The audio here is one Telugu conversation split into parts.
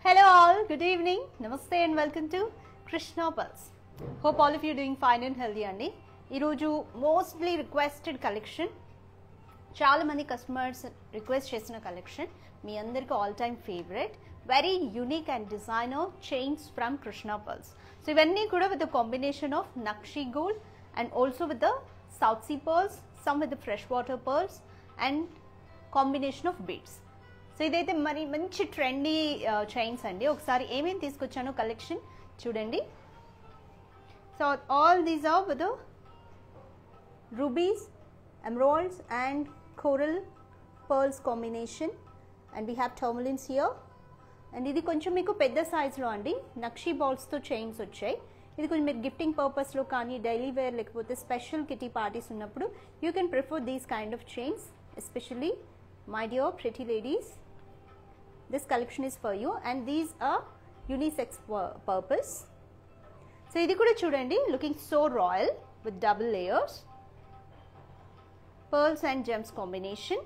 Hello all, good evening, namaste and welcome to Krishna Pulse. Hope all of you are doing fine and healthy andi. Ee roju mostly requested collection, chaala mandi customers request chesina collection, mee andariki all time favorite, very unique and designer chains from Krishna Pulse. So ivanni kuda with the combination of Nakshi gold and also with the South Sea pearls, some with the freshwater pearls and combination of beads. So ఇదైతే మరి మంచి ట్రెండీ చైన్స్ అండి. ఒకసారి ఏమేమి తీసుకొచ్చానో కలెక్షన్ చూడండి. So all these are with rubies, emeralds and coral pearls combination and we have tourmalines here. And ఇది కొంచెం మీకు పెద్ద సైజ్లో అండి, నక్షీ బాల్స్తో చైన్స్ వచ్చాయి. ఇది కొంచెం మీరు గిఫ్టింగ్ పర్పస్లో కానీ డైలీ వేర్ లేకపోతే స్పెషల్ కిటీ పార్టీస్ ఉన్నప్పుడు you can prefer these kind of chains, especially my dear pretty ladies. This collection is for you and these are unisex purpose. So idi kuda chudandi, looking so royal with double layers, pearls and gems combination,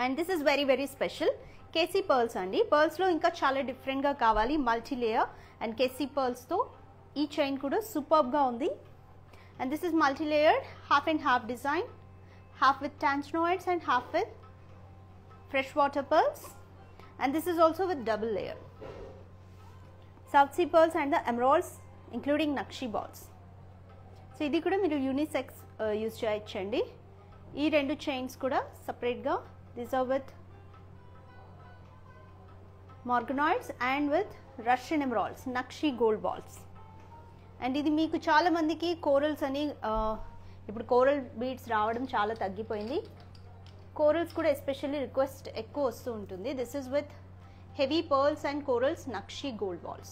and this is very very special KC pearls andi. Pearls lo inka chaala different ga kavali, multi layer and KC pearls tho ee chain kuda superb ga undi. And this is multi layered, half and half design, half with tanzanoids and half with freshwater pearls, and this is also with double layer South Sea pearls and the emeralds including Nakshi balls. So idi kuda meeru unisex use cheyachandi. Ee rendu chains kuda separate ga, these are with morganoids and with Russian emeralds, Nakshi gold balls. And idi meeku chaala mandiki corals ani ippudu coral beads raavadam chaala taggipoyindi. Corals kuda especially request ekku vastu untundi. This is with heavy pearls and corals, Nakshi gold balls,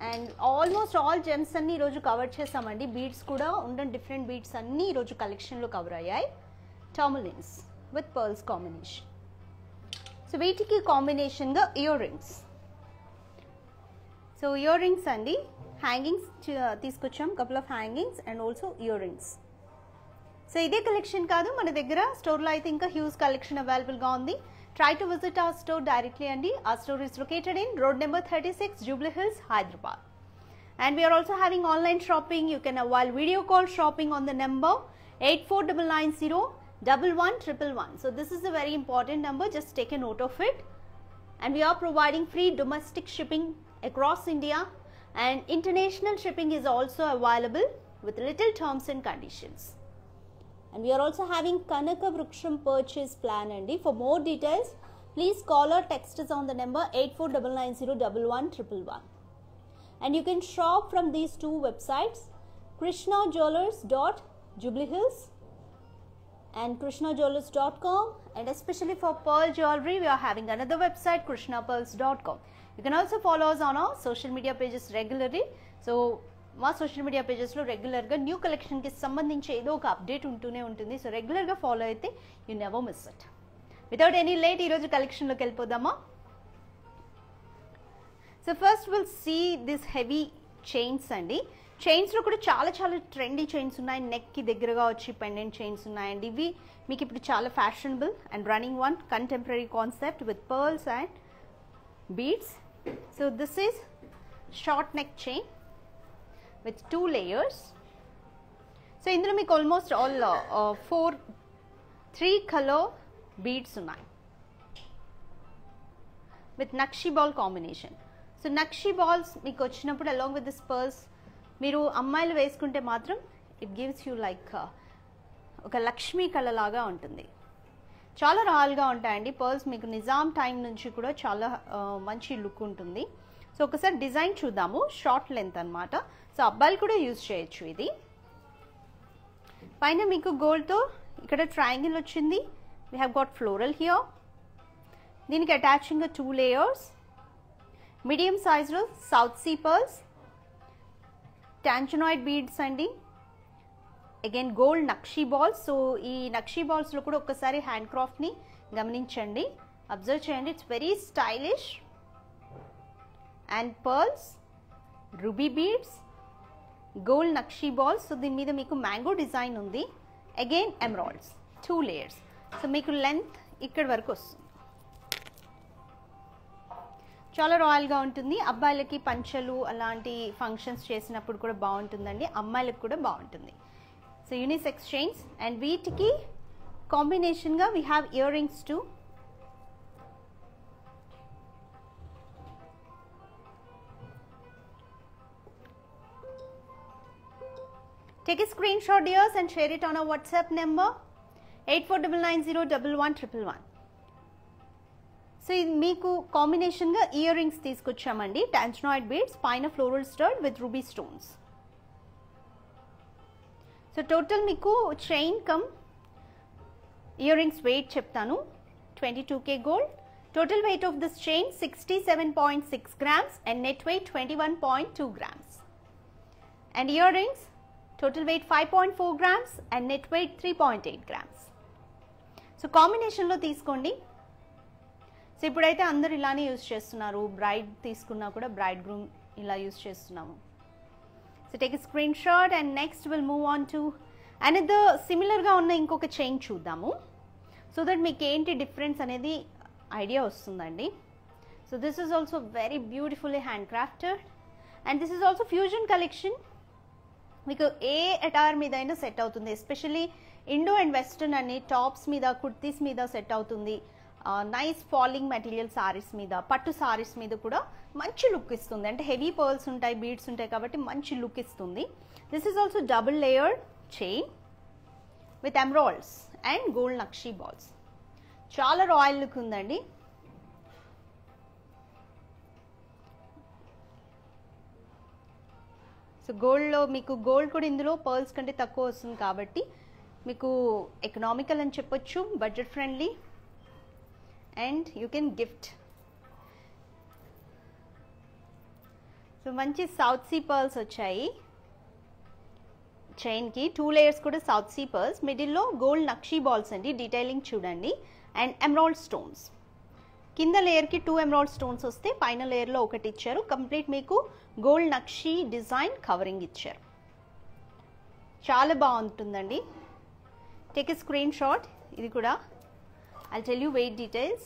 and almost all gems anni ee roju cover chesamandi. Beads kuda undan different beads anni ee roju collection lo cover ayyayi. Tourmalines with pearls combination. So veetiki combination ga earrings. So earrings andi, hangings teeskocham, couple of hangings and also earrings. So ఇదే కలెక్షన్ కాదు, మన దగ్గర స్టోర్లో అయితే ఇంకా హ్యూజ్ కలెక్షన్ అవైలబుల్గా ఉంది. Try to visit our store directly అండి. Our store is located in road number 36, Jubilee Hills, Hyderabad. And we are also having online shopping. You can avail video call shopping on the number 8499011111. So this is a very important number, just take a note of it. And we are providing free domestic shipping across India, and international shipping is also available with little terms and conditions. And we are also having Kanaka Vruksham purchase plan andi. For more details, please call or text us on the number 8499011111. And you can shop from these two websites, krishnajewellers.jubileehills and krishnajewellers.com. And especially for pearl jewelry, we are having another website, krishnapearls.com. You can also follow us on our social media pages regularly. So మా సోషల్ మీడియా పేజెస్లో రెగ్యులర్గా న్యూ కలెక్షన్కి సంబంధించి ఏదో ఒక అప్డేట్ ఉంటూనే ఉంటుంది. సో రెగ్యులర్గా ఫాలో అయితే you never miss it. Without any late ఈరోజు కలెక్షన్లోకి వెళ్ళిపోదామా? So first will see this heavy chains అండి. చైన్స్లో కూడా చాలా చాలా ట్రెండీ చైన్స్ ఉన్నాయి. నెక్కి దగ్గరగా వచ్చి పెండెంట్ చైన్స్ ఉన్నాయండి. ఇవి మీకు ఇప్పుడు చాలా fashionable and running one contemporary concept with pearls and beads. So this is short neck chain with 2 layers. So ఇందులో మీకు ఆల్మోస్ట్ ఆల్ 3 కలర్ బీడ్స్ ఉన్నాయి with nakshi ball combination. So nakshi balls మీకు వచ్చినప్పుడు అలాంగ్ విత్ దిస్ పర్ల్స్ మీరు అమ్మాయిలు వేసుకుంటే మాత్రం ఇట్ గివ్స్ యూ లైక్ ఒక లక్ష్మీ కళ లాగా ఉంటుంది. చాలా రాయల్గా ఉంటాయండి పర్ల్స్. మీకు నిజాం టైం నుంచి కూడా చాలా మంచి లుక్ ఉంటుంది. సో ఒకసారి డిజైన్ చూద్దాము. షార్ట్ లెంత్ అనమాట. సో అబ్బాయిలు కూడా యూజ్ చేయొచ్చు. ఇది పైన మీకు గోల్డ్తో ఇక్కడ ట్రయాంగిల్ వచ్చింది. We have got floral here. దీనికి అటాచింగ్ 2 లేయర్స్, మీడియం సైజ్లో south sea pearls, tanzanite beads అండి. Again gold nakshi balls. So ఈ నక్షీ బాల్స్లో కూడా ఒక్కసారి హ్యాండ్ క్రాఫ్ట్ని గమనించండి, అబ్జర్వ్ చేయండి. It's very stylish. And pearls, ruby beads, gold nakshi balls. So దీని మీద మీకు మ్యాంగో డిజైన్ ఉంది. Again emeralds 2 layers. సో మీకు లెంత్ ఇక్కడ వరకు వస్తుంది. చాలా రాయల్గా ఉంటుంది. అబ్బాయిలకి పంచలు అలాంటి ఫంక్షన్స్ చేసినప్పుడు కూడా బాగుంటుందండి, అమ్మాయిలకు కూడా బాగుంటుంది. సో యూనిసెక్స్ చైన్స్ అండ్ వీటికి కాంబినేషన్గా we have ear rings to. Take a screenshot dears and share it on our WhatsApp number 8499011111. So ఇది మీకు కాంబినేషన్గా ఇయర్ రింగ్స్ తీసుకొచ్చామండి. టాంజనాయిడ్ బీడ్స్ పైన floral stud with ruby stones. So total మీకు chain come earrings weight చెప్తాను. 22K gold. Total weight of this chain 67.6 grams and net weight 21.2 grams. And earrings total weight 5.4 grams and net weight 3.8 grams. So కాంబినేషన్లో తీసుకోండి. సో ఇప్పుడైతే అందరు ఇలానే యూజ్ చేస్తున్నారు. బ్రైడ్ తీసుకున్నా కూడా బ్రైడ్ గ్రూమ్ ఇలా యూజ్ చేస్తున్నాము. So take a screen shot and next will move on to another సిమిలర్గా ఉన్న ఇంకొక చైన్ చూద్దాము. సో దట్ మీకు ఏంటి డిఫరెన్స్ అనేది ఐడియా వస్తుందండి. So this is also very beautifully hand crafted and this is also fusion collection. మీకు ఏ అటైర్ మీద అయినా సెట్ అవుతుంది. ఎస్పెషల్లీ ఇండో అండ్ వెస్టర్న్ అని టాప్స్ మీద, కుర్తీస్ మీద సెట్ అవుతుంది. నైస్ ఫాలింగ్ మెటీరియల్ సారీస్ మీద, పట్టు సారీస్ మీద కూడా మంచి లుక్ ఇస్తుంది. అంటే హెవీ పర్ల్స్ ఉంటాయి, బీడ్స్ ఉంటాయి కాబట్టి మంచి లుక్ ఇస్తుంది. This is also double layered chain with emeralds and gold nakshi balls. చాలా రాయల్ లుక్ ఉందండి. సో గోల్డ్లో మీకు గోల్డ్ కూడా ఇందులో పర్ల్స్ కంటే తక్కువ వస్తుంది కాబట్టి మీకు ఎకనామికల్ అని చెప్పొచ్చు, budget friendly and you can gift. So మంచి సౌత్ సీ పర్ల్స్ వచ్చాయి చైన్కి. 2 లేయర్స్ కూడా సౌత్ సీ పర్ల్స్, మిడిల్లో గోల్డ్ నక్షీ బాల్స్ అండి. డీటెయిలింగ్ చూడండి. And emerald stones. కింద లేయర్కి 2 ఎమరాల్డ్ స్టోన్స్ వస్తే పైన లేయర్లో ఒకటి ఇచ్చారు. కంప్లీట్ మీకు గోల్డ్ నక్షీ డిజైన్ కవరింగ్ ఇచ్చారు. చాలా బాగుంటుందండి. Take a screen shot. ఇది కూడా I'll tell you weight details.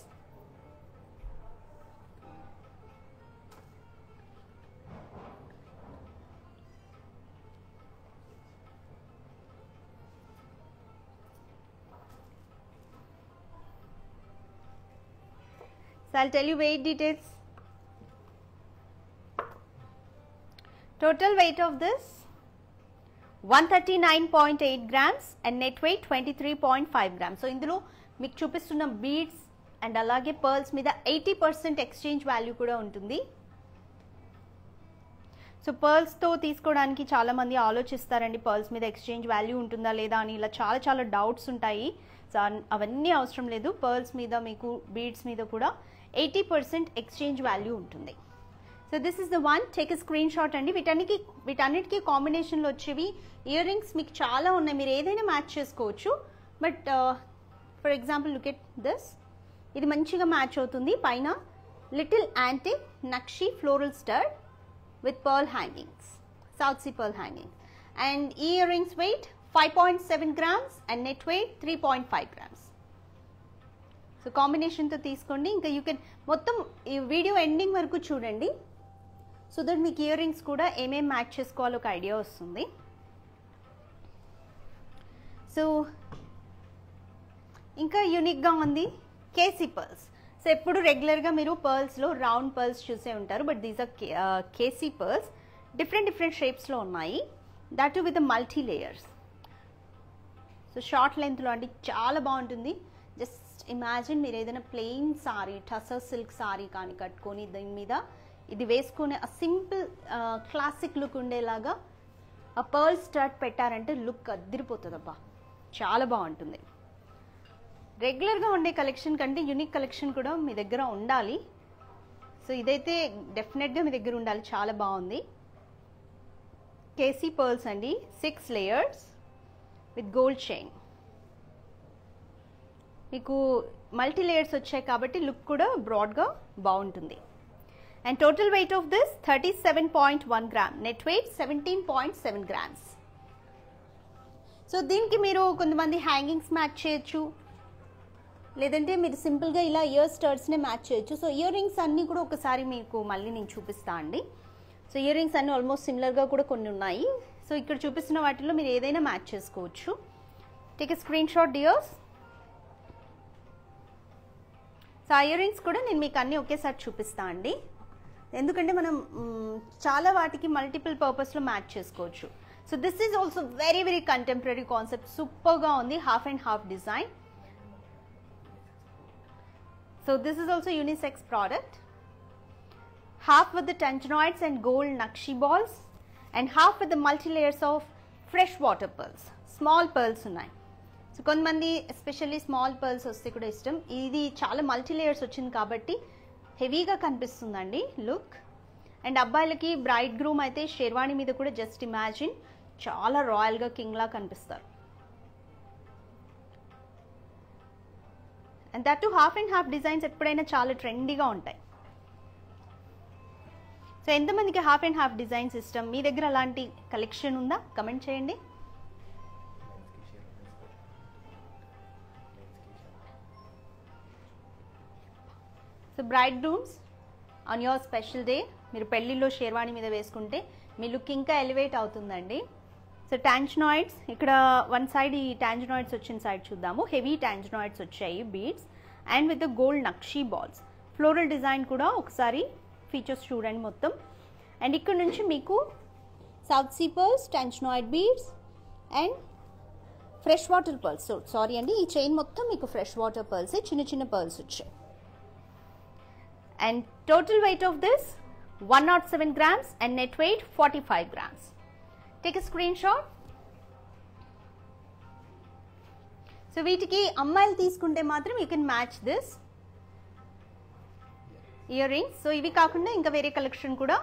So I'll tell you weight details. Total weight of this 139.8 grams and net weight 23.5 grams. So ఇందులో మీకు చూపిస్తున్న బీడ్స్ అండ్ అలాగే పర్ల్స్ మీద 80% ఎక్స్చేంజ్ వాల్యూ కూడా ఉంటుంది. సో పర్ల్స్తో తీసుకోవడానికి చాలామంది ఆలోచిస్తారండి, పర్ల్స్ మీద ఎక్స్చేంజ్ వాల్యూ ఉంటుందా లేదా అని. ఇలా చాలా చాలా డౌట్స్ ఉంటాయి. సో అవన్నీ అవసరం లేదు. పర్ల్స్ మీద మీకు బీడ్స్ మీద కూడా 80% ఎక్స్చేంజ్ వాల్యూ ఉంటుంది. So this is the one. Take a screen shot అండి. వీటన్నిటికీ కాంబినేషన్లో వచ్చేవి ఇయర్ రింగ్స్ మీకు చాలా ఉన్నాయి. మీరు ఏదైనా మ్యాచ్ చేసుకోవచ్చు. But for example look at this. ఇది మంచిగా మ్యాచ్ అవుతుంది. పైన little antique nakshi floral stud with pearl hangings, South Sea pearl hangings, and earrings weight 5.7 grams and net weight 3.5 grams. So combination తో తీసుకోండి. ఇంకా యూ కెన్ మొత్తం ఈ వీడియో ఎండింగ్ వరకు చూడండి. సో దట్ మీకు ఇయర్ రింగ్స్ కూడా ఏమేమి మ్యాచ్ చేసుకోవాలో ఒక ఐడియా వస్తుంది. సో ఇంకా యూనిక్గా ఉంది కేసీ పర్ల్స్. సో ఎప్పుడు రెగ్యులర్గా మీరు పర్ల్స్లో రౌండ్ పర్ల్స్ చూసే ఉంటారు. But these are keshi pearls. Different షేప్స్లో ఉన్నాయి. That with multi layers. So short లెంత్లో అండి చాలా బాగుంటుంది. జస్ట్ ఇమాజిన్ మీరు ఏదైనా ప్లెయిన్ సారీ, టసర్ సిల్క్ సారీ కానీ కట్టుకొని దీని మీద ఇది వేసుకొని ఆ సింపుల్ క్లాసిక్ లుక్ ఉండేలాగా ఆ పర్ల్ స్టడ్ పెట్టారంటే లుక్ అదిరిపోతుంది. అబ్బా చాలా బాగుంటుంది. రెగ్యులర్గా ఉండే కలెక్షన్ కంటే యూనిక్ కలెక్షన్ కూడా మీ దగ్గర ఉండాలి. సో ఇదైతే డెఫినెట్గా మీ దగ్గర ఉండాలి. చాలా బాగుంది. కేసీ పర్ల్స్ అండి. 6 లేయర్స్ విత్ గోల్డ్ చైన్. మీకు మల్టీ లేయర్స్ వచ్చాయి కాబట్టి లుక్ కూడా బ్రాడ్గా బాగుంటుంది. And total weight of this 37.1 gram. Net weight 17.7 grams. So దీనికి మీరు కొంతమంది హ్యాంగింగ్స్ మ్యాచ్ చేయొచ్చు. లేదంటే మీరు సింపుల్గా ఇలా ఇయర్ స్టడ్స్నే మ్యాచ్ చేయొచ్చు. సో ఇయర్ రింగ్స్ అన్నీ కూడా ఒకసారి మీకు మళ్ళీ నేను చూపిస్తాను అండి. సో ఇయర్ రింగ్స్ అన్నీ ఆల్మోస్ట్ సిమిలర్గా కూడా కొన్ని ఉన్నాయి. సో ఇక్కడ చూపిస్తున్న వాటిలో మీరు ఏదైనా మ్యాచ్ చేసుకోవచ్చు. Take a screenshot dears. So ఆ ఇయర్ రింగ్స్ కూడా నేను మీకు అన్నీ ఒకేసారి చూపిస్తాను అండి, ఎందుకంటే మనం చాలా వాటికి మల్టిపుల్ పర్పస్లో మ్యాచ్ చేసుకోవచ్చు. So this is also very very contemporary concept, సూపర్గా ఉంది. Half and half design. So this is also unisex product. Half with the tanzanites and gold nakshi balls and half with the multi layers of freshwater pearls. Small pearls ఉన్నాయి. సో కొంతమంది ఎస్పెషల్లీ స్మాల్ పర్ల్స్ వస్తే కూడా ఇష్టం. ఇది చాలా మల్టీ లేయర్స్ వచ్చింది కాబట్టి హెవీగా కనిపిస్తుందండి లుక్. అండ్ అబ్బాయిలకి బ్రైడ్ గ్రూమ్ అయితే షేర్వాణి మీద కూడా జస్ట్ ఇమాజిన్ చాలా రాయల్గా కింగ్లా కనిపిస్తారు. And that to half and half designs ఎప్పుడైనా చాలా ట్రెండీగా ఉంటాయి. సో ఎంతమందికి హాఫ్ అండ్ హాఫ్ డిజైన్స్ ఇష్టం? మీ దగ్గర అలాంటి కలెక్షన్ ఉందా? కమెంట్ చేయండి. So braid groom's on your special day మీరు పెళ్లిలో షేర్వాణి మీద వేసుకుంటే మీ లుక్ ఇంకా ఎలివేట్ అవుతుందండి. సో టాంజనాయిడ్స్ ఇక్కడ వన్ సైడ్ ఈ టాంజనాయిడ్స్ వచ్చిన సైడ్ చూద్దాము. హెవీ టాంజనాయిడ్స్ వచ్చాయి beads and with the gold nakshi balls. Floral design కూడా ఒకసారి ఫీచర్స్ చూడండి మొత్తం. అండ్ ఇక్కడ నుంచి మీకు south sea pearls, tanzanite beads and freshwater pearls. Sorry అండి, ఈ చైన్ మొత్తం మీకు ఫ్రెష్ వాటర్ పర్ల్స్, చిన్న చిన్న పర్ల్స్ వచ్చాయి. And total weight of this 107 grams and net weight 45 grams. Take a screenshot. So వీటికి అమ్మాయిలు తీసుకుంటే మాత్రం you can match this earrings. So ఇవి కాకుండా ఇంకా వేరే కలెక్షన్ కూడా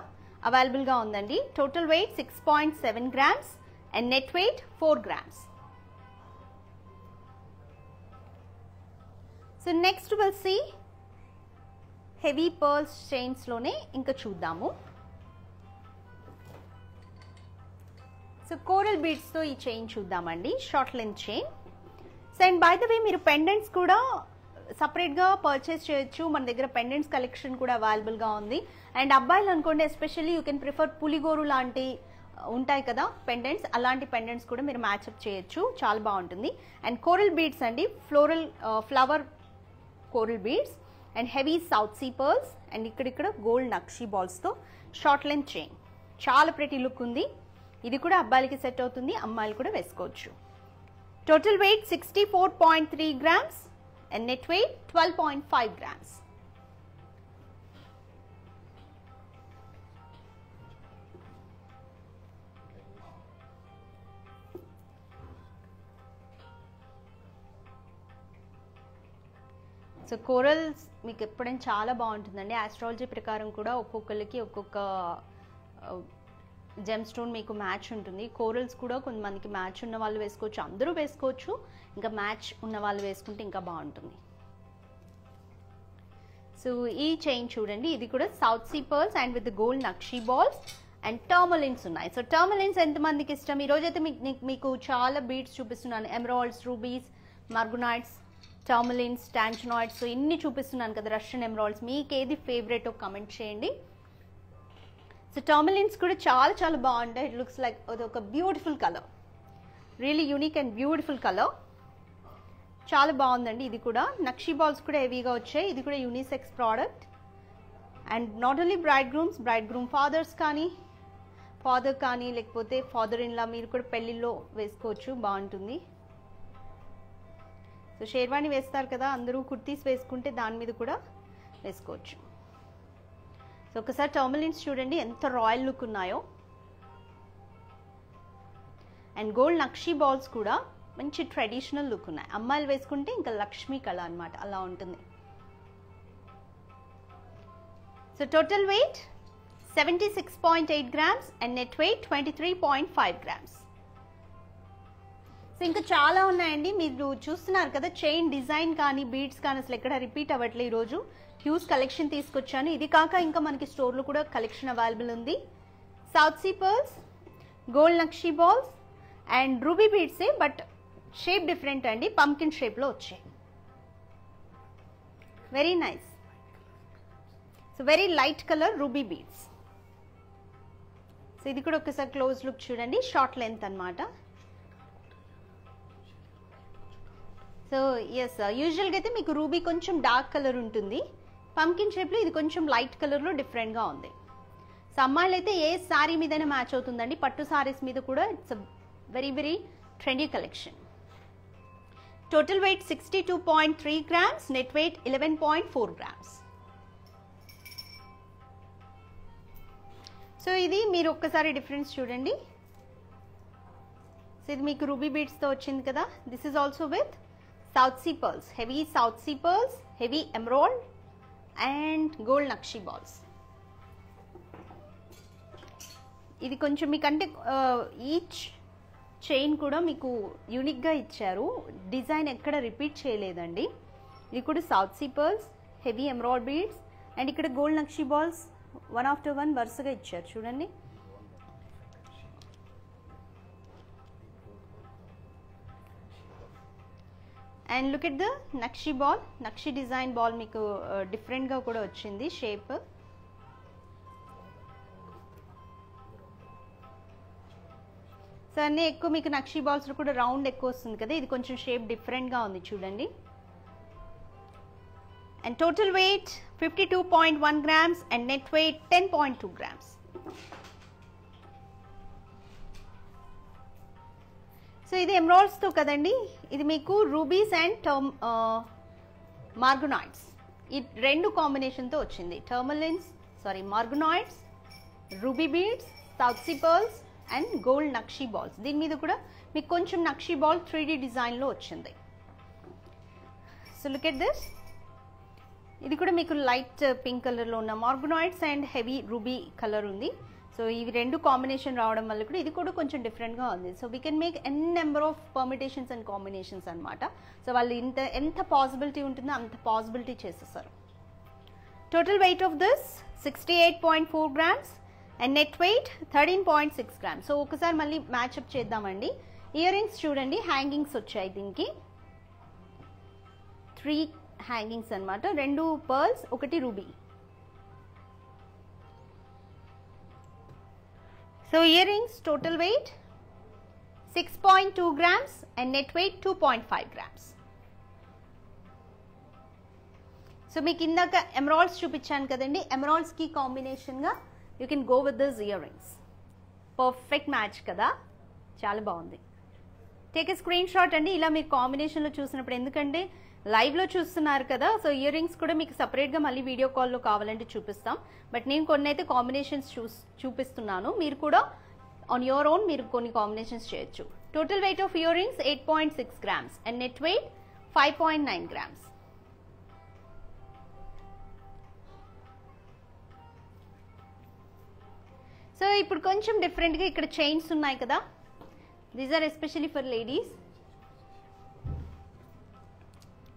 అవైలబుల్ గా ఉందండి. Total weight 6.7 grams and net weight 4 grams. So next we'll see heavy pearls చైన్స్లోనే ఇంకా చూద్దాము. సో కోరల్ బీడ్స్తో ఈ చైన్ చూద్దామండి, short length chain. So and by the way మీరు పెండెంట్స్ కూడా సపరేట్గా పర్చేస్ చేయొచ్చు. మన దగ్గర పెండెంట్స్ కలెక్షన్ కూడా అవైలబుల్గా ఉంది. అండ్ అబ్బాయిలు అనుకోండి ఎస్పెషల్లీ యూ కెన్ ప్రిఫర్ పులిగోరు లాంటి ఉంటాయి కదా పెండెంట్స్, అలాంటి పెండెంట్స్ కూడా మీరు మ్యాచ్అప్ చేయొచ్చు, చాలా బాగుంటుంది. అండ్ కోరల్ బీడ్స్ అండి, floral flower coral beads and heavy south sea pearls and ఇక్కడ గోల్డ్ నక్షి బాల్స్తో షార్ట్ లెంత్ చైన్. చాలా ప్రెటీ లుక్ ఉంది. ఇది కూడా అబ్బాయిలకి సెట్ అవుతుంది, అమ్మాయిలు కూడా వేసుకోవచ్చు. Total weight 64.3 grams and net weight 12.5 grams. So corals మీకు ఎప్పుడైనా చాలా బాగుంటుందండి. ఆస్ట్రాలజీ ప్రకారం కూడా ఒక్కొక్కరికి ఒక్కొక్క జెమ్ స్టోన్ మీకు మ్యాచ్ ఉంటుంది. కోరల్స్ కూడా కొంతమందికి మ్యాచ్ ఉన్న వాళ్ళు వేసుకోవచ్చు, అందరూ వేసుకోవచ్చు. ఇంకా మ్యాచ్ ఉన్న వాళ్ళు వేసుకుంటే ఇంకా బాగుంటుంది. సో ఈ చైన్ చూడండి, ఇది కూడా south sea pearls and with gold nakshi balls and tourmalines ఉన్నాయి. సో టర్మలిన్స్ ఎంతమందికి ఇష్టం? ఈరోజైతే మీకు చాలా బీడ్స్ చూపిస్తున్నాను. Emeralds, rubies, morganites, tourmalines, tanzanites. So ఇన్ని చూపిస్తున్నాను కదా, రష్యన్ ఎమరాల్డ్స్. మీకు ఏది ఫేవరెట్ కమెంట్ చేయండి. సో టర్మలిన్స్ కూడా చాలా చాలా బాగుంటాయి. ఇట్ లుక్స్ లైక్ ఒక beautiful colour, really unique and beautiful colour, చాలా బాగుందండి. ఇది కూడా నక్షి బాల్స్ కూడా హెవీగా వచ్చాయి. ఇది కూడా unisex product. And not only bride groom fathers కానీ, ఫాదర్ కానీ లేకపోతే ఫాదర్ ఇన్ లా మీరు కూడా పెళ్ళిళ్ళలో వేసుకోవచ్చు, బాగుంటుంది. సో షేర్వాణి వేస్తారు కదా అందరూ, కుర్తీస్ వేసుకుంటే దాని మీద కూడా వేసుకోవచ్చు. సో ఒకసారి టర్మలిన్స్ చూడండి ఎంత రాయల్ లుక్ ఉన్నాయో. అండ్ గోల్డ్ నక్షి బాల్స్ కూడా మంచి ట్రెడిషనల్ లుక్ ఉన్నాయి. అమ్మాయిలు వేసుకుంటే ఇంకా లక్ష్మీ కళ అనమాట, అలా ఉంటుంది. So total weight 76.8 grams and net weight 23.5 grams. So ఇంకా చాలా ఉన్నాయండి. మీరు చూస్తున్నారు కదా, చైన్ డిజైన్ కానీ బీడ్స్ కానీ అసలు ఎక్కడ రిపీట్ అవ్వట్లే. ఈరోజు హ్యూజ్ కలెక్షన్ తీసుకొచ్చాను. ఇది కాక ఇంకా మనకి స్టోర్లో కూడా కలెక్షన్ అవైలబుల్ ఉంది. South sea pearls, gold nakshi balls and ruby బీడ్సే, బట్ షేప్ డిఫరెంట్ అండి, పంకిన్ షేప్లో వచ్చాయి. Very nice. So very light colour ruby beads. So ఇది కూడా ఒకసారి క్లోజ్ లుక్ చూడండి, షార్ట్ లెంత్ అన్నమాట. సో ఎస్, యూజువల్గా అయితే మీకు రూబీ కొంచెం డార్క్ కలర్ ఉంటుంది, పంకిన్ షేప్లో ఇది కొంచెం లైట్ కలర్లో డిఫరెంట్గా ఉంది. సో అమ్మాయిలు అయితే ఏ శారీ మీదైనా మ్యాచ్ అవుతుందండి, పట్టు శారీస్ మీద కూడా it's very very trendy collection. Total weight 62.3 grams, net wait 11.4 grams. So ఇది మీరు ఒక్కసారి డిఫరెన్స్ చూడండి. సో ఇది మీకు రూబీ బీడ్స్తో వచ్చింది కదా. This is also with south sea pearls, heavy south sea pearls, heavy emerald and gold nakshi balls. ఇది కొంచెం మీకంటే ఈచ్ చైన్ కూడా మీకు యూనిక్గా ఇచ్చారు, డిజైన్ ఎక్కడ రిపీట్ చేయలేదండి. ఇది కూడా south sea pearls, heavy emerald beads and ఇక్కడ gold nakshi balls one after one వరుసగా ఇచ్చారు చూడండి. And look at the nakshi ball, nakshi design ball మీకు డిఫరెంట్గా కూడా వచ్చింది షేప్. సో అన్నీ ఎక్కువ మీకు నక్షి బాల్స్ కూడా రౌండ్ ఎక్కువ వస్తుంది కదా, ఇది కొంచెం షేప్ డిఫరెంట్గా ఉంది చూడండి. And total wait 52.1 grams and net wait 10.2 grams. So ఇది ఎమరాల్డ్స్తో కదండి, ఇది మీకు రూబీస్ అండ్ మార్గనాయిడ్స్ ఈ రెండు కాంబినేషన్తో వచ్చింది. Morganites, ruby beads, south sea pearls and gold nakshi balls. దీని మీద కూడా మీకు కొంచెం నక్షి బాల్ 3D డిజైన్లో వచ్చింది. సో లుక్ ఎట్ దిస్, ఇది కూడా మీకు లైట్ పింక్ కలర్లో ఉన్న మార్గనాయిడ్స్ అండ్ హెవీ రూబీ కలర్ ఉంది. సో ఇవి రెండు కాంబినేషన్ రావడం వల్ల కూడా ఇది కూడా కొంచెం డిఫరెంట్గా ఉంది. So we can make an number of permutations and combinations అనమాట. సో వాళ్ళు ఎంత పాసిబిలిటీ ఉంటుందో అంత పాసిబిలిటీ చేసేస్తారు. Total weight of this 68.4 grams and net wait 13.6 grams. So ఒకసారి మళ్ళీ మ్యాచ్అప్ చేద్దామండి. ఇయర్ రింగ్స్ చూడండి, హ్యాంగింగ్స్ వచ్చాయి దీనికి 3 హ్యాంగింగ్స్ అనమాట, 2 pearls, 1 ruby. So ear rings total weight 6.2 grams and net wait 2.5 grams. So మీకు ఇందాక ఎమరాల్డ్స్ చూపించాను కదండి, ఎమరాల్డ్స్కి కాంబినేషన్గా you can go with this ear rings. Perfect match కదా, చాలా బాగుంది. టేక్ ఏ స్క్రీన్ షాట్ అండి ఇలా మీరు కాంబినేషన్లో చూసినప్పుడు, ఎందుకంటే లైవ్లో చూస్తున్నారు కదా. సో ఇయర్ రింగ్స్ కూడా మీకు సపరేట్గా మళ్ళీ వీడియో కాల్లో కావాలంటే చూపిస్తాం, బట్ నేను కొన్ని అయితే కాంబినేషన్స్ చూపిస్తున్నాను, మీరు కూడా ఆన్ యువర్ ఓన్ మీరు కొన్ని కాంబినేషన్స్ చేయొచ్చు. Total weight of earrings 8.6 grams and net weight 5.9 grams. So ఇప్పుడు కొంచెం డిఫరెంట్గా ఇక్కడ చైన్స్ ఉన్నాయి కదా, these are especially for ladies.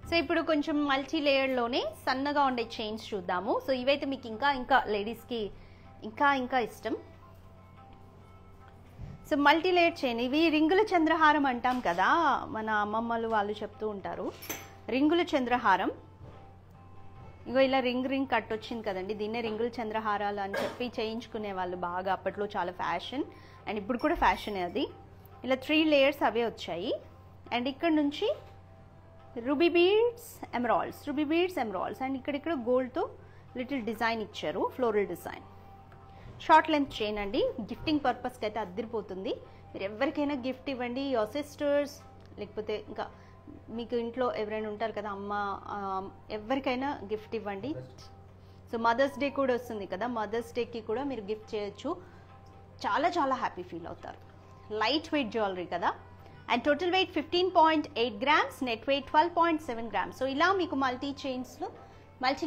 So ఇప్పుడు కొంచెం మల్టీ లేయర్లోనే సన్నగా ఉండే చైన్స్ చూద్దాము. సో ఇవైతే మీకు ఇంకా లేడీస్కి ఇంకా ఇష్టం. సో మల్టీ లేయర్ చైన్, ఇవి రింగుల చంద్రహారం అంటాం కదా, మన అమ్మమ్మలు వాళ్ళు చెప్తూ ఉంటారు రింగుల చంద్రహారం. ఇగో ఇలా రింగ్ కట్ వచ్చింది కదండి, దీన్నే రింగుల చంద్రహారాలు అని చెప్పి చేయించుకునే వాళ్ళు బాగా, అప్పట్లో చాలా ఫ్యాషన్ అండ్ ఇప్పుడు కూడా ఫ్యాషన్ అది. ఇలా 3 layers అవే వచ్చాయి. అండ్ ఇక్కడ నుంచి రూబీ బీడ్స్ ఎమరాల్డ్స్ అండ్ ఇక్కడ గోల్డ్తో లిటిల్ డిజైన్ ఇచ్చారు, floral design. Short length chain అండి, గిఫ్టింగ్ పర్పస్కి అయితే అద్దరిపోతుంది. మీరు ఎవరికైనా గిఫ్ట్ ఇవ్వండి, యువర్ సిస్టర్స్, లేకపోతే ఇంకా మీకు ఇంట్లో ఎవరైనా ఉంటారు కదా అమ్మ, ఎవరికైనా గిఫ్ట్ ఇవ్వండి. సో మదర్స్ డే కూడా వస్తుంది కదా, మదర్స్ డేకి కూడా మీరు గిఫ్ట్ చేయొచ్చు, చాలా హ్యాపీ ఫీల్ అవుతారు. లైట్ వెయిట్ జ్యువెలరీ కదా. And total wait 15.8 grams, net wait 12.7 grams. So ఇలా మీకు మల్టీ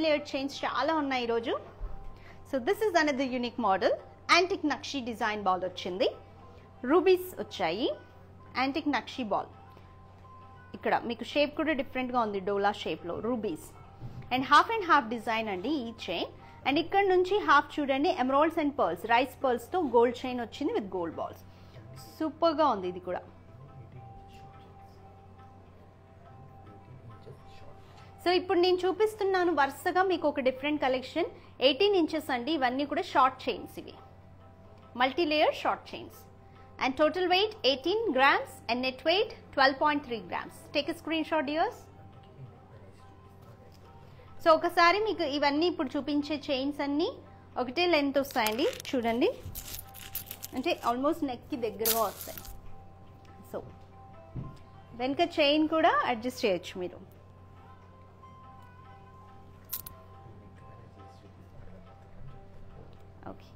లేయర్డ్ చైన్స్ చాలా ఉన్నాయి ఈరోజు. So this is another unique model. Antique nakshi design ball వచ్చింది, రూబీస్ వచ్చాయి, యాంటిక్ నక్షి బాల్. ఇక్కడ మీకు షేప్ కూడా డిఫరెంట్గా ఉంది, డోలా షేప్లో రూబీస్. అండ్ హాఫ్ డిజైన్ అండి ఈ చైన్. అండ్ ఇక్కడ నుంచి హాఫ్ చూడండి, ఎమరాల్డ్స్ అండ్ పర్ల్స్, రైస్ పర్ల్స్తో గోల్డ్ చైన్ వచ్చింది విత్ గోల్డ్ బాల్స్. సూపర్గా ఉంది ఇది కూడా. సో ఇప్పుడు నేను చూపిస్తున్నాను వరుసగా మీకు ఒక డిఫరెంట్ కలెక్షన్. 18 ఇంచెస్ అండి, ఇవన్నీ కూడా షార్ట్ చైన్స్, ఇవి multi layer short chains. And total weight 18 grams and net weight 12.3 grams. Take a screenshot dears. So ఒకసారి మీకు ఇవన్నీ ఇప్పుడు చూపించే చైన్స్ అన్నీ ఒకటే లెంత్ వస్తాయండి, చూడండి, అంటే ఆల్మోస్ట్ నెక్కి దగ్గరగా వస్తాయి. సో వెనుక చైన్ కూడా అడ్జస్ట్ చేయొచ్చు మీరు. ఓకే,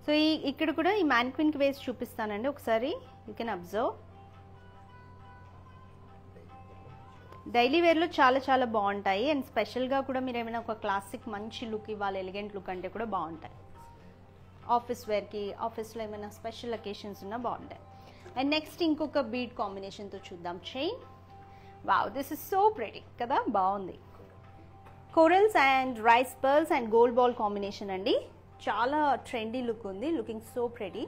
సో ఇక్కడ కూడా ఈ మ్యానిక్విన్కి వేసి చూపిస్తానండి ఒకసారి, యూ కెన్ అబ్జర్వ్. డైలీ వేర్లో చాలా చాలా బాగుంటాయి. అండ్ స్పెషల్గా కూడా మీరు ఏమైనా ఒక క్లాసిక్ మంచి లుక్ ఇవ్వాలి, ఎలిగెంట్ లుక్ అంటే కూడా బాగుంటాయి. ఆఫీస్ వేర్కి, ఆఫీస్లో ఏమైనా స్పెషల్ అకేషన్స్ ఉన్నా బాగుంటాయి. అండ్ నెక్స్ట్ ఇంకొక బీడ్ కాంబినేషన్తో చూద్దాం chain. Wow, this is so pretty కదా, బాగుంది. Corals and rice pearls and gold ball combination అండి, చాలా ట్రెండీ లుక్ ఉంది, లుకింగ్ సో ప్రెటీ.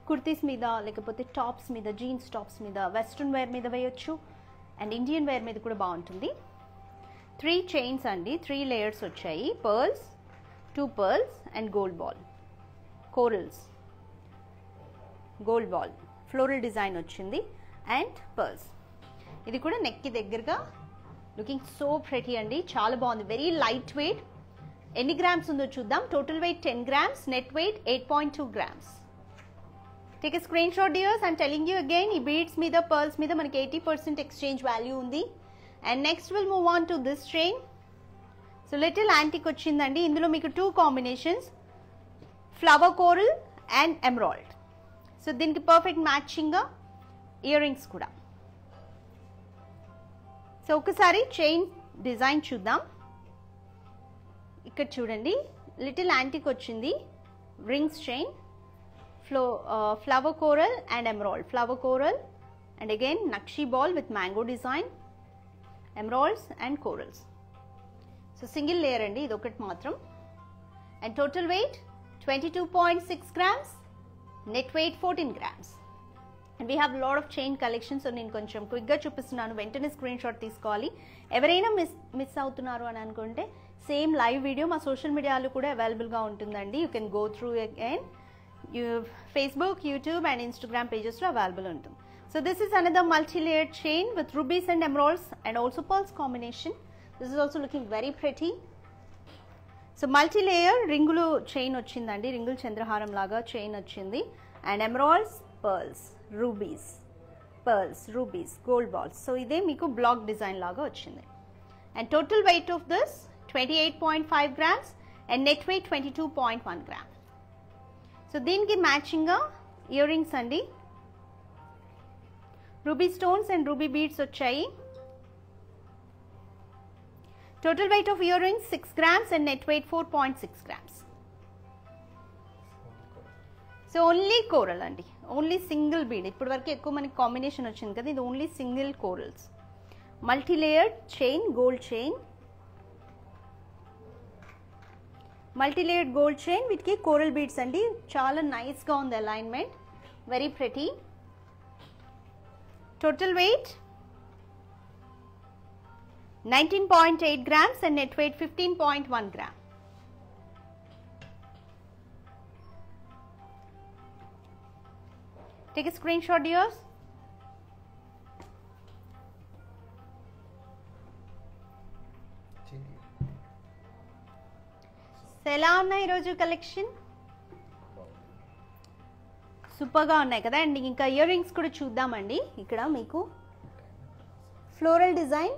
కుర్తీస్ మీద, లేకపోతే టాప్స్ మీద, జీన్స్ టాప్స్ మీద, వెస్ట్రన్ వేర్ మీద వేయొచ్చు, అండ్ ఇండియన్ వేర్ మీద కూడా బాగుంటుంది. 3 చైన్స్ అండి, 3 లేయర్స్ వచ్చాయి. Pearls, 2 pearls and gold ball, corals, gold ball, floral design వచ్చింది అండ్ పర్ల్స్. ఇది కూడా నెక్కి దగ్గరగా, లుకింగ్ సో ప్రెటీ అండి, చాలా బాగుంది. Very light weight. ఎన్ని గ్రామ్స్ ఉందో చూద్దాం. Total weight 10 grams, net weight 8.2 grams. Take a screenshot dears. I'm telling you again, ఈ బీడ్స్ మీద, పర్ల్స్ మీద మనకి 80% ఎక్స్చేంజ్ వాల్యూ ఉంది. And next will move on to this chain. So little antique వచ్చిందండి, ఇందులో మీకు 2 కాంబినేషన్స్, flower coral and emerald. So దీనికి పర్ఫెక్ట్ మ్యాచింగ్గా ఇయర్ రింగ్స్ కూడా. సో ఒకసారి చైన్ డిజైన్ చూద్దాం. ఇక్కడ చూడండి, లిటిల్ యాంటిక్ వచ్చింది, rings chain, flower coral and emerald, flower coral and again nakshi ball with mango design, emeralds and corals. So single layer andi, ఇది ఒకటి మాత్రం. And total weight 22.6 grams, net weight 14 grams. And we have a lot of chain collections, so నేను కొంచెం క్విక్గా చూపిస్తున్నాను, వెంటనే స్క్రీన్ షాట్ తీసుకోవాలి. ఎవరైనా మిస్ అవుతున్నారు అని అనుకుంటే సేమ్ లైవ్ వీడియో మా సోషల్ మీడియాలో కూడా అవైలబుల్గా ఉంటుందండి. You can go through again. Facebook, YouTube and Instagram pages are available untum. So this is another multi-layered chain with rubies and emeralds and also pearls combination. This is also looking very pretty. So multi-layer ringulu chain ochindandi, ringul chandraharam laga chain ochindi, and emeralds, pearls, rubies, gold balls. So ide meeku block design laga ochindi. And total weight of this 28.5 grams and net weight 22.1 grams. So దీనికి మ్యాచింగ్గా ఇయర్ రింగ్స్ అండి, ruby stones and ruby beads వచ్చాయి. Total weight of earrings 6 grams and net weight 4.6 grams. So only coral అండి, ఓన్లీ సింగిల్ బీడ్. ఇప్పటి వరకు ఎక్కువ మనకి కాంబినేషన్ వచ్చింది కదా, ఇది only single corals. Multi layered chain, gold chain, multi layered gold chain వీటికి కోరల్ బీడ్స్ అండి, చాలా నైస్గా ఉంది alignment, very pretty. Total weight 19.8 grams and net weight 15.1 gram. Take a screenshot dears. ఎలా ఉన్నాయి ఈరోజు కలెక్షన్? సూపర్గా ఉన్నాయి కదా. అండ్ ఇంకా ఇయర్ రింగ్స్ కూడా చూద్దామండి. ఇక్కడ మీకు ఫ్లోరల్ డిజైన్,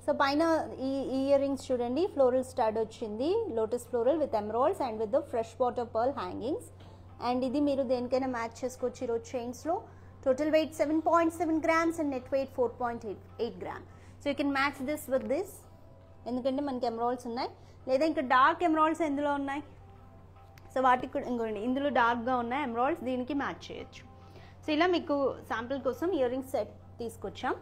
సో పైన ఈ ఇయర్ రింగ్స్ చూడండి, ఫ్లోరల్ స్టడ్ వచ్చింది, lotus floral with emeralds and with the freshwater pearl hangings. And ఇది మీరు దేనికైనా మ్యాచ్ చేసుకోవచ్చు ఈరోజు చైన్స్లో. Total weight 7.7 grams and net weight 4.8 grams. So you can match this with this, ఎందుకంటే మనకి ఎమరాల్డ్స్ ఉన్నాయి, లేదా ఇంకా డార్క్ ఎమరాల్డ్స్ ఎందులో ఉన్నాయి, సో వాటికి కూడా ఇంకోండి ఇందులో డార్క్గా ఉన్నాయి ఎమరాల్డ్స్, దీనికి మ్యాచ్ చేయొచ్చు. సో ఇలా మీకు శాంపిల్ కోసం ఇయర్ రింగ్స్ సెట్ తీసుకొచ్చాం.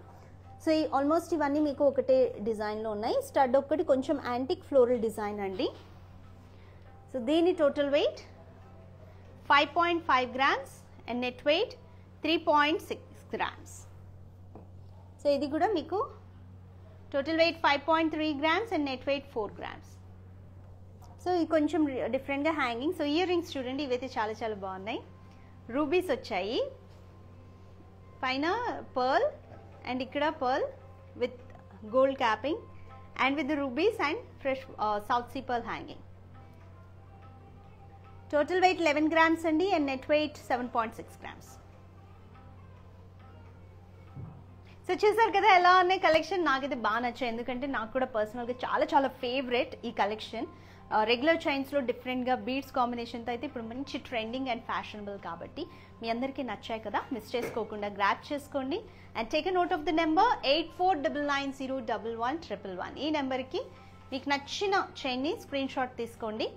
సో ఈ ఆల్మోస్ట్ ఇవన్నీ మీకు ఒకటే డిజైన్లో ఉన్నాయి. స్టడ్ ఒక్కటి కొంచెం యాంటిక్ ఫ్లోరల్ డిజైన్ అండి. సో దీని total weight 5.5 grams and net wait 3.6 grams. So ఇది కూడా మీకు total weight 5.3 grams and net wait 4 grams. So ఇది కొంచెం డిఫరెంట్గా హ్యాంగింగ్. సో ఇయర్ రింగ్స్ చూడండి, ఇవైతే చాలా చాలా బాగున్నాయి. రూబీస్ వచ్చాయి, పైన పర్ల్ అండ్ ఇక్కడ pearl with gold capping and with rubies and fresh south sea pearl hanging. Total weight 11 grams అండి and net wait 7.6 grams. So చూసారు కదా ఎలా ఉన్నాయి కలెక్షన్. నాకైతే బాగా నచ్చాయి, ఎందుకంటే నాకు కూడా పర్సనల్గా చాలా చాలా ఫేవరెట్ ఈ కలెక్షన్. రెగ్యులర్ చైన్స్లో డిఫరెంట్గా బీడ్స్ కాంబినేషన్తో అయితే ఇప్పుడు మంచి ట్రెండింగ్ అండ్ ఫ్యాషనబుల్ కాబట్టి మీ అందరికీ నచ్చాయి కదా. మిస్ చేసుకోకుండా గ్రాప్ చేసుకోండి and take a note of the number 8499011111. ఈ నెంబర్కి మీకు నచ్చిన చైన్ని స్క్రీన్ షాట్ తీసుకోండి.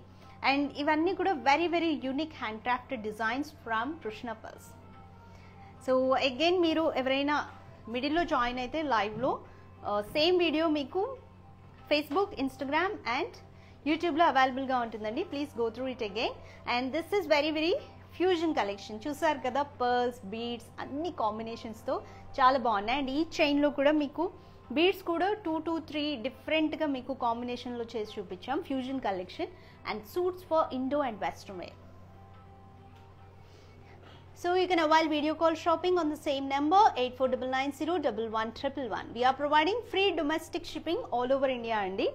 అండ్ ఇవన్నీ కూడా very very unique hand crafted designs from Krishna pearls. So again మీరు ఎవరైనా మిడిల్లో జాయిన్ అయితే లైవ్లో సేమ్ వీడియో మీకు ఫేస్బుక్, ఇన్స్టాగ్రామ్ అండ్ యూట్యూబ్లో అవైలబుల్గా ఉంటుందండి. Please go through it again. And this is very very fusion collection. చూసారు కదా, పర్ల్స్, బీడ్స్ అన్ని కాంబినేషన్స్తో చాలా బాగున్నాయి. అండ్ ఈ చైన్లో కూడా మీకు బీడ్స్ కూడా 2 to 3 డిఫరెంట్గా మీకు కాంబినేషన్లో చేసి చూపించాం. Fusion collection and suits for Indo and western wear. So you can avail video call shopping on the same number 8499011111. We are providing free domestic shipping all over India అండి.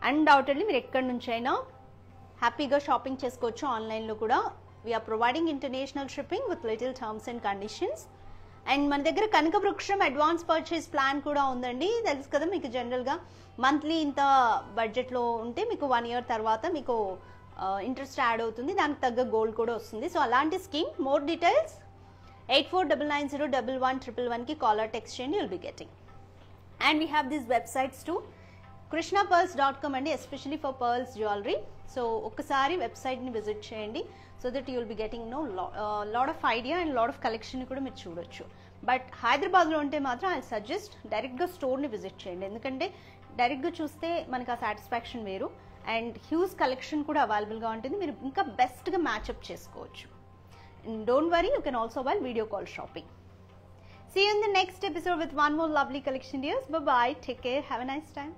అన్డౌటెడ్లీ మీరు ఎక్కడి నుంచి అయినా హ్యాపీగా షాపింగ్ చేసుకోవచ్చు ఆన్లైన్లో కూడా. We're providing international shipping with little terms and conditions. And మన దగ్గర కనకవృక్షం అడ్వాన్స్ పర్చేస్ ప్లాన్ కూడా ఉందండి. తెలుసు కదా మీకు, జనరల్గా మంత్లీ ఇంత బడ్జెట్లో ఉంటే మీకు 1 year తర్వాత మీకు ఇంట్రెస్ట్ యాడ్ అవుతుంది, దానికి తగ్గ గోల్డ్ కూడా వస్తుంది. సో అలాంటి స్కీమ్. మోర్ డీటెయిల్స్ 8499011111కి కాలర్ టెక్స్ట్ చేయండి, you'll be getting. And we have these websites to krishnapearls.com అండి, especially for pearls jewellery. So ఒక్కసారి వెబ్సైట్ని విజిట్ చేయండి so that you will be getting lot of idea and lot of collection కూడా మీరు చూడొచ్చు. బట్ హైదరాబాద్లో ఉంటే మాత్రం ఐ సజెస్ట్ డైరెక్ట్గా స్టోర్ని విజిట్ చేయండి, ఎందుకంటే డైరెక్ట్గా చూస్తే మనకు ఆ సాటిస్ఫాక్షన్ వేరు. అండ్ హ్యూజ్ కలెక్షన్ కూడా అవైలబుల్గా ఉంటుంది, మీరు ఇంకా బెస్ట్గా మ్యాచ్అప్ చేసుకోవచ్చు. Don't worry, you can also avail video call shopping. See you in the next episode with one more lovely collection, dears. Bye bye, take care, have a nice time.